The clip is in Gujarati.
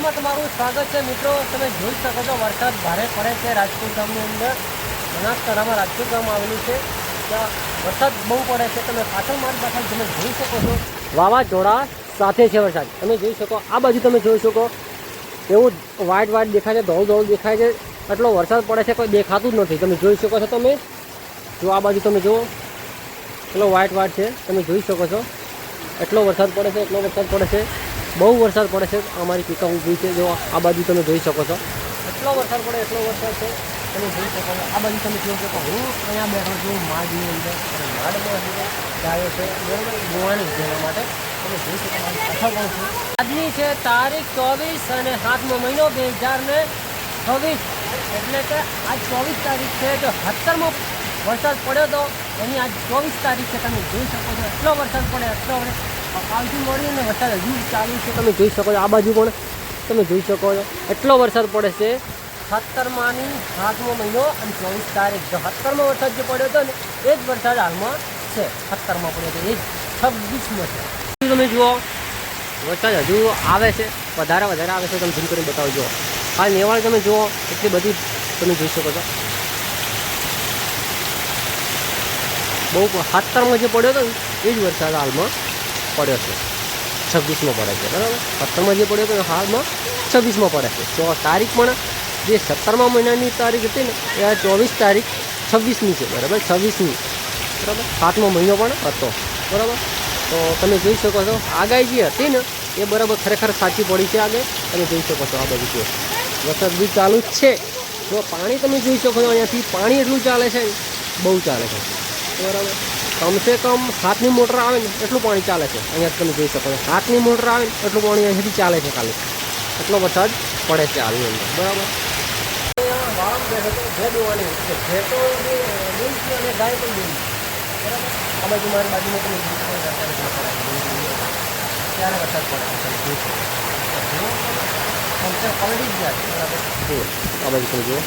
વિડીયોમાં તમારું સ્વાગત છે મિત્રો। તમે જોઈ શકો છો વરસાદ ભારે પડે છે રાજકોટ ગામની અંદર। બનાસકાંઠામાં રાજકોટ ગામ આવેલું છે, ત્યાં વરસાદ બહુ પડે છે। તમે પાછળ મારી પાછળ તમે જોઈ શકો છો વાવાઝોડા સાથે છે વરસાદ। તમે જોઈ શકો આ બાજુ તમે જોઈ શકો એવું વ્હાઇટ દેખાય છે, ધોળ દેખાય છે। એટલો વરસાદ પડે છે કોઈ દેખાતું જ નથી। તમે જોઈ શકો છો, તમે જો આ બાજુ તમે જુઓ એટલો વ્હાઇટ છે, તમે જોઈ શકો છો એટલો વરસાદ પડે છે, એટલો વરસાદ પડે છે, બહુ વરસાદ પડે છે। અમારી પિકઅપ ઊભી છે, જો આ બાજુ તમે જોઈ શકો છો એટલો વરસાદ પડે, એટલો વરસાદ છે તમે જોઈ શકો છો। આ બાજુ તમે જોઈ શકો હું અહીંયા બેઠો છું માળની અંદર, અને માળમાં ગાયો છે બરાબર ગોવાણી જેના માટે તમે જોઈ શકો મારી પાછળ પણ છું। આજની છે તારીખ 24 અને 7મો મહિનો 2026, એટલે કે આજ 24 તારીખ છે। જો 17મો વરસાદ પડ્યો તો એની આજ 24 તારીખ છે। તમે જોઈ શકો છો એટલો વરસાદ પડે, એટલો કાલથી મળીને વરસાદ હજુ ચાલુ છે। તમે જોઈ શકો છો આ બાજુ પણ તમે જોઈ શકો છો એટલો વરસાદ પડે છે। 17માની 7મો મહિનો અને 24 તારીખ, જો 17મો વરસાદ જે પડ્યો હતો ને એ જ વરસાદ હાલમાં છે। 17માં પડ્યો હતો એ જ 26મો છે। તમે જુઓ વરસાદ હજુ આવે છે, વધારે આવે છે। તમે ઝૂમ કરીને બતાવજો। આ નેવાળ તમે જુઓ એટલી બધી તમે જોઈ શકો છો। બહુ 17માં જે પડ્યો હતો ને એ જ વરસાદ હાલમાં પડ્યો છે, 26માં પડે છે બરાબર। 17માં જે પડ્યો હતો ને હાલમાં 26માં પડે છે। તો તારીખ પણ જે 17મા મહિનાની તારીખ હતી ને એ 24 તારીખ 26મી છે બરાબર, 26મી બરાબર। 7મો મહિનો પણ હતો બરાબર। તો તમે જોઈ શકો છો આગાહી જે હતી ને એ બરાબર ખરેખર સાચી પડી છે આગાહી। તમે જોઈ શકો છો આ બધું છે વરસાદ બી ચાલુ જ છે। જો પાણી તમે જોઈ શકો છો અહીંયાથી પાણી એટલું ચાલે છે, બહુ ચાલે છે બરાબર। કમસે કમ 7ની મોટર આવે ને એટલું પાણી ચાલે છે અહીંયા તમે જોઈ શકો છો। 7ની મોટર આવે ને એટલું પાણી અહીંયાથી ચાલે છે ખાલી, એટલો વરસાદ પડે છે હાલની અંદર બરાબર। અને ગાય પણ દોરી બરાબર। આ બાજુ મારી બાજુમાં તમે ત્યારે વરસાદ પડે છે, તમે જોઈ શકો પલટી જ જાય બરાબર। આ બાજુ તમે જુઓ